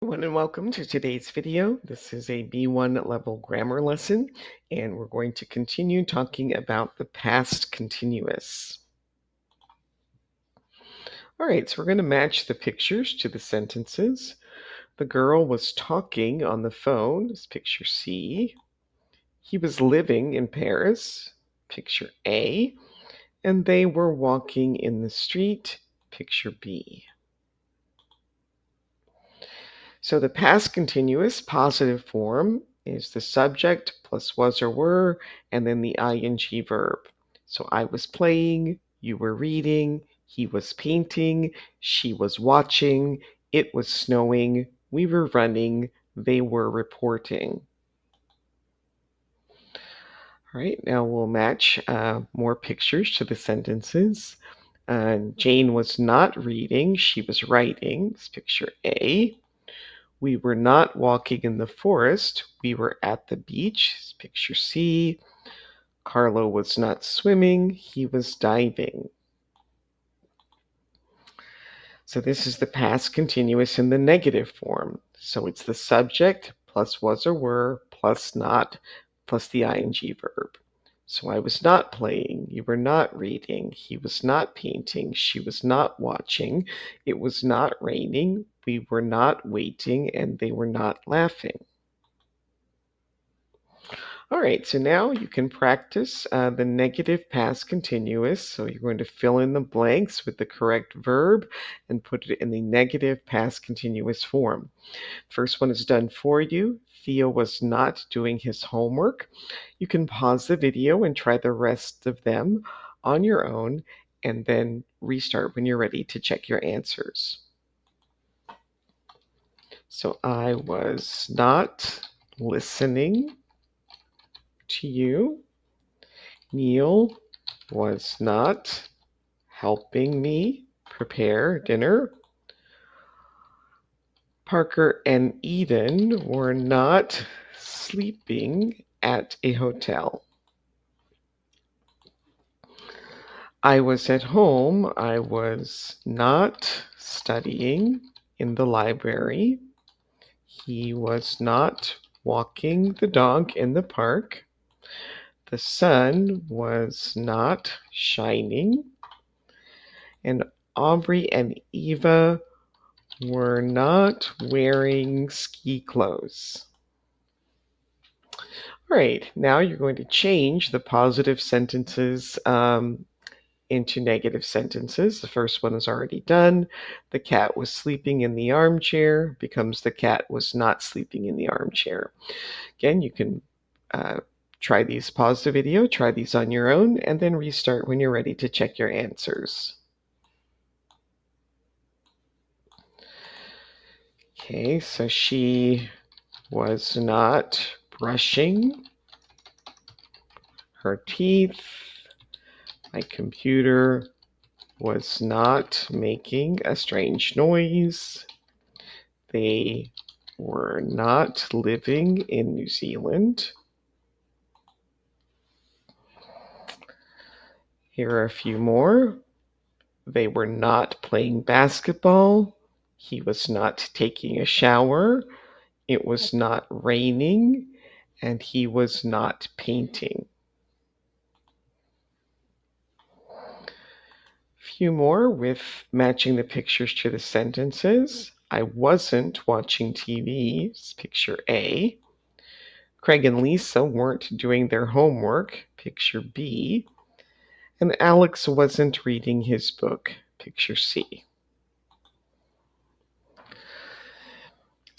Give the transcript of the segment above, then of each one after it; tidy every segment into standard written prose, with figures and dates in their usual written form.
Everyone, and welcome to today's video. This is a B1 level grammar lesson, and we're going to continue talking about the past continuous. All right, so we're going to match the pictures to the sentences. The girl was talking on the phone, is picture C. He was living in Paris, picture A. And they were walking in the street, picture B. So the past continuous positive form is the subject plus was or were, and then the ing verb. So I was playing, you were reading, he was painting, she was watching, it was snowing, we were running, they were reporting. All right, now we'll match more pictures to the sentences. Jane was not reading, she was writing. It's picture A. We were not walking in the forest. We were at the beach. Picture C. Carlo was not swimming. He was diving. So this is the past continuous in the negative form. So it's the subject plus was or were plus not plus the ing verb. So I was not playing, you were not reading, he was not painting, she was not watching, it was not raining, we were not waiting, and they were not laughing. All right, so now you can practice the negative past continuous. So you're going to fill in the blanks with the correct verb and put it in the negative past continuous form. First one is done for you. Theo was not doing his homework. You can pause the video and try the rest of them on your own and then restart when you're ready to check your answers. So I was not listening to you. Neil was not helping me prepare dinner. Parker and Eden were not sleeping at a hotel. I was at home. I was not studying in the library. He was not walking the dog in the park. The sun was not shining. And Aubrey and Eva were not wearing ski clothes. All right, now you're going to change the positive sentences into negative sentences. The first one is already done. The cat was sleeping in the armchair becomes the cat was not sleeping in the armchair. Again, you can try these, pause the video, try these on your own, and then restart when you're ready to check your answers. Okay, so she was not brushing her teeth. My computer was not making a strange noise. They were not living in New Zealand. Here are a few more. They were not playing basketball. He was not taking a shower. It was not raining. And he was not painting. Few more with matching the pictures to the sentences. I wasn't watching TV, picture A. Craig and Lisa weren't doing their homework, picture B. And Alex wasn't reading his book, picture C.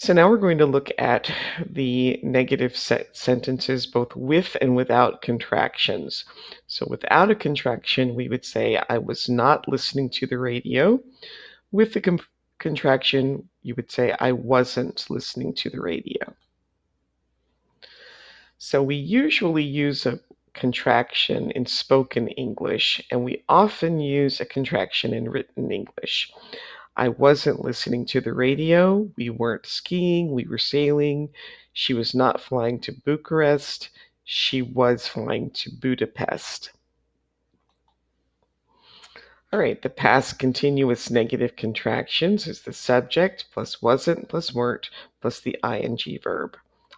So now we're going to look at the negative sentences both with and without contractions. So without a contraction, we would say, I was not listening to the radio. With the contraction, you would say, I wasn't listening to the radio. So we usually use a contraction in spoken English, and we often use a contraction in written English. I wasn't listening to the radio. We weren't skiing. We were sailing. She was not flying to Bucharest. She was flying to Budapest. All right, the past continuous negative contractions is the subject plus wasn't plus weren't plus the ing verb.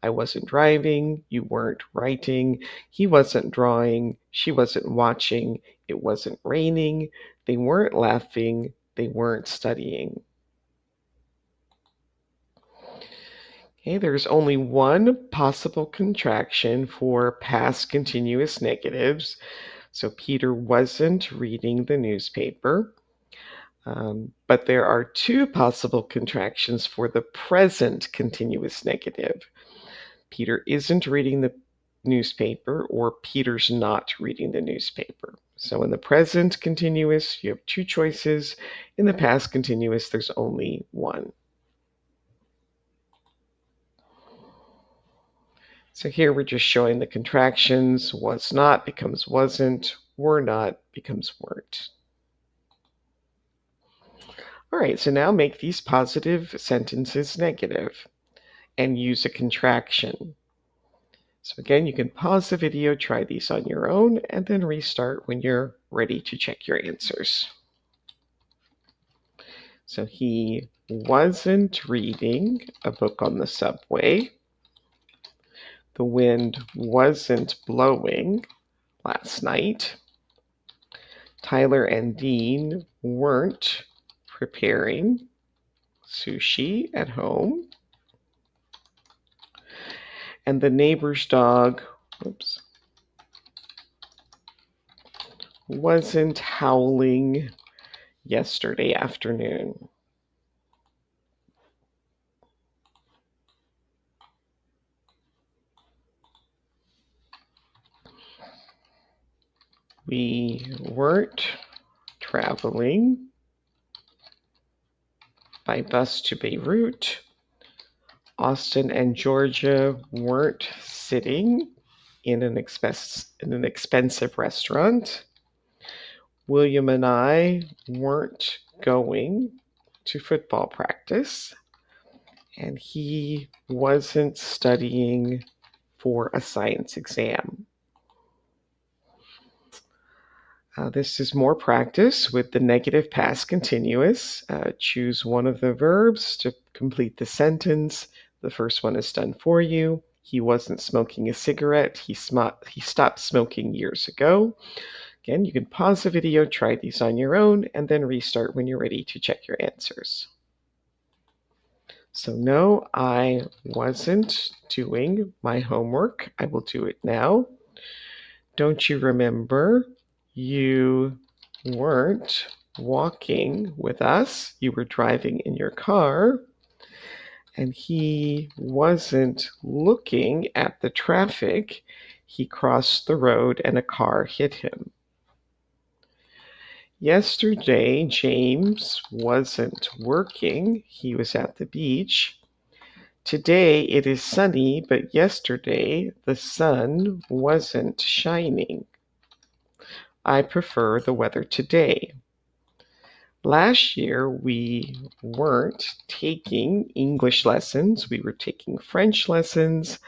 I wasn't driving, you weren't writing, he wasn't drawing, she wasn't watching, it wasn't raining, they weren't laughing, they weren't studying. Okay, there's only one possible contraction for past continuous negatives. So Peter wasn't reading the newspaper. But there are two possible contractions for the present continuous negative. Peter isn't reading the newspaper, or Peter's not reading the newspaper. So in the present continuous, you have two choices. In the past continuous, there's only one. So here we're just showing the contractions. Was not becomes wasn't. Were not becomes weren't. All right, so now make these positive sentences negative and use a contraction. So again, you can pause the video, try these on your own, and then restart when you're ready to check your answers. So he wasn't reading a book on the subway. The wind wasn't blowing last night. Tyler and Dean weren't preparing sushi at home. And the neighbor's dog, wasn't howling yesterday afternoon. We weren't traveling by bus to Beirut. Austin and Georgia weren't sitting in an expensive restaurant. William and I weren't going to football practice. And he wasn't studying for a science exam. This is more practice with the negative past continuous. Choose one of the verbs to complete the sentence. The first one is done for you. He wasn't smoking a cigarette. He stopped smoking years ago. Again, you can pause the video, try these on your own, and then restart when you're ready to check your answers. So no, I wasn't doing my homework. I will do it now. Don't you remember? You weren't walking with us. You were driving in your car. And he wasn't looking at the traffic. He crossed the road and a car hit him. Yesterday, James wasn't working. He was at the beach. Today it is sunny, but yesterday the sun wasn't shining. I prefer the weather today. Last year we weren't taking English lessons, we were taking French lessons.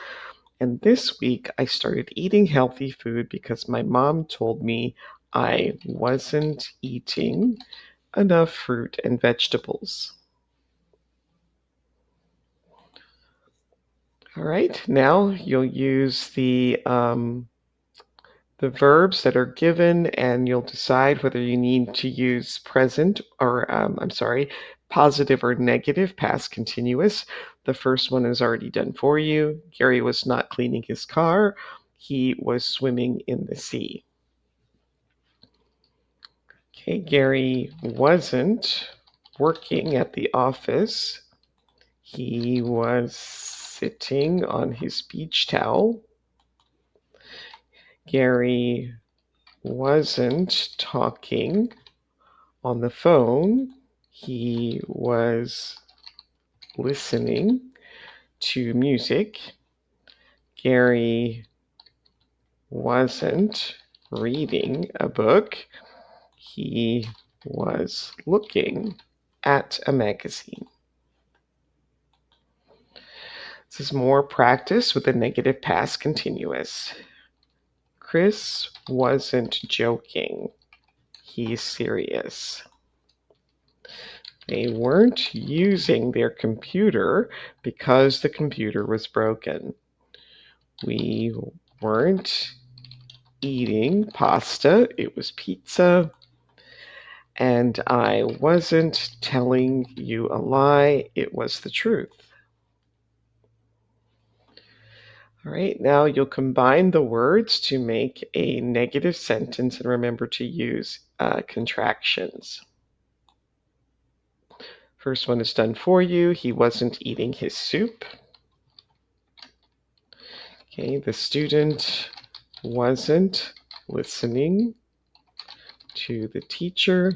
And this week I started eating healthy food because my mom told me I wasn't eating enough fruit and vegetables. All right, now you'll use the verbs that are given, and you'll decide whether you need to use present or, positive or negative past continuous. The first one is already done for you. Gary was not cleaning his car. He was swimming in the sea. Okay, Gary wasn't working at the office. He was sitting on his beach towel. Gary wasn't talking on the phone. He was listening to music. Gary wasn't reading a book. He was looking at a magazine. This is more practice with the negative past continuous. Chris wasn't joking. he's serious. They weren't using their computer because the computer was broken. We weren't eating pasta, it was pizza. And I wasn't telling you a lie, it was the truth. All right, now you'll combine the words to make a negative sentence, and remember to use contractions. First one is done for you. He wasn't eating his soup. Okay, the student wasn't listening to the teacher.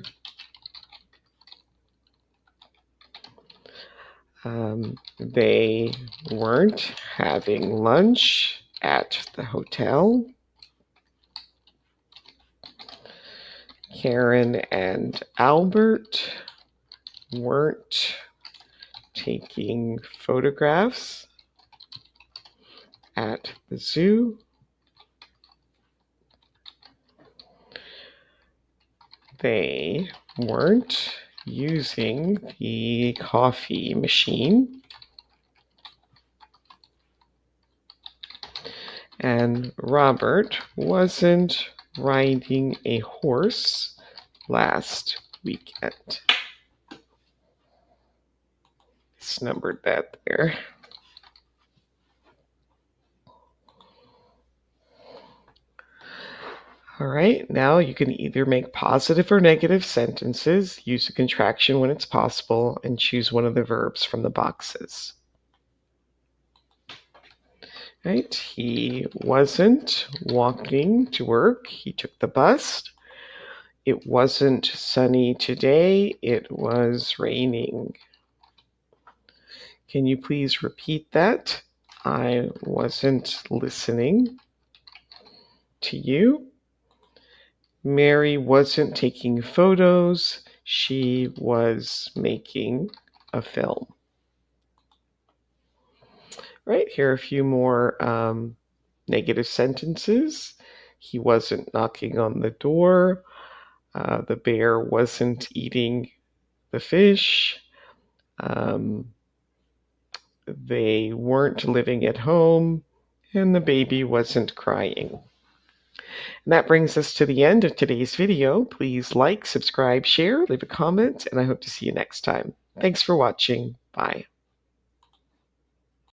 They weren't having lunch at the hotel. Karen and Albert weren't taking photographs at the zoo. They weren't using the coffee machine. And Robert wasn't riding a horse last weekend. Just numbered that there. All right, now you can either make positive or negative sentences, use a contraction when it's possible, and choose one of the verbs from the boxes. Right, he wasn't walking to work, he took the bus. It wasn't sunny today, it was raining. Can you please repeat that? I wasn't listening to you. Mary wasn't taking photos, she was making a film. Right, here are a few more negative sentences. He wasn't knocking on the door. The bear wasn't eating the fish. They weren't living at home. And the baby wasn't crying. And that brings us to the end of today's video. Please like, subscribe, share, leave a comment, and I hope to see you next time. Thanks for watching. Bye.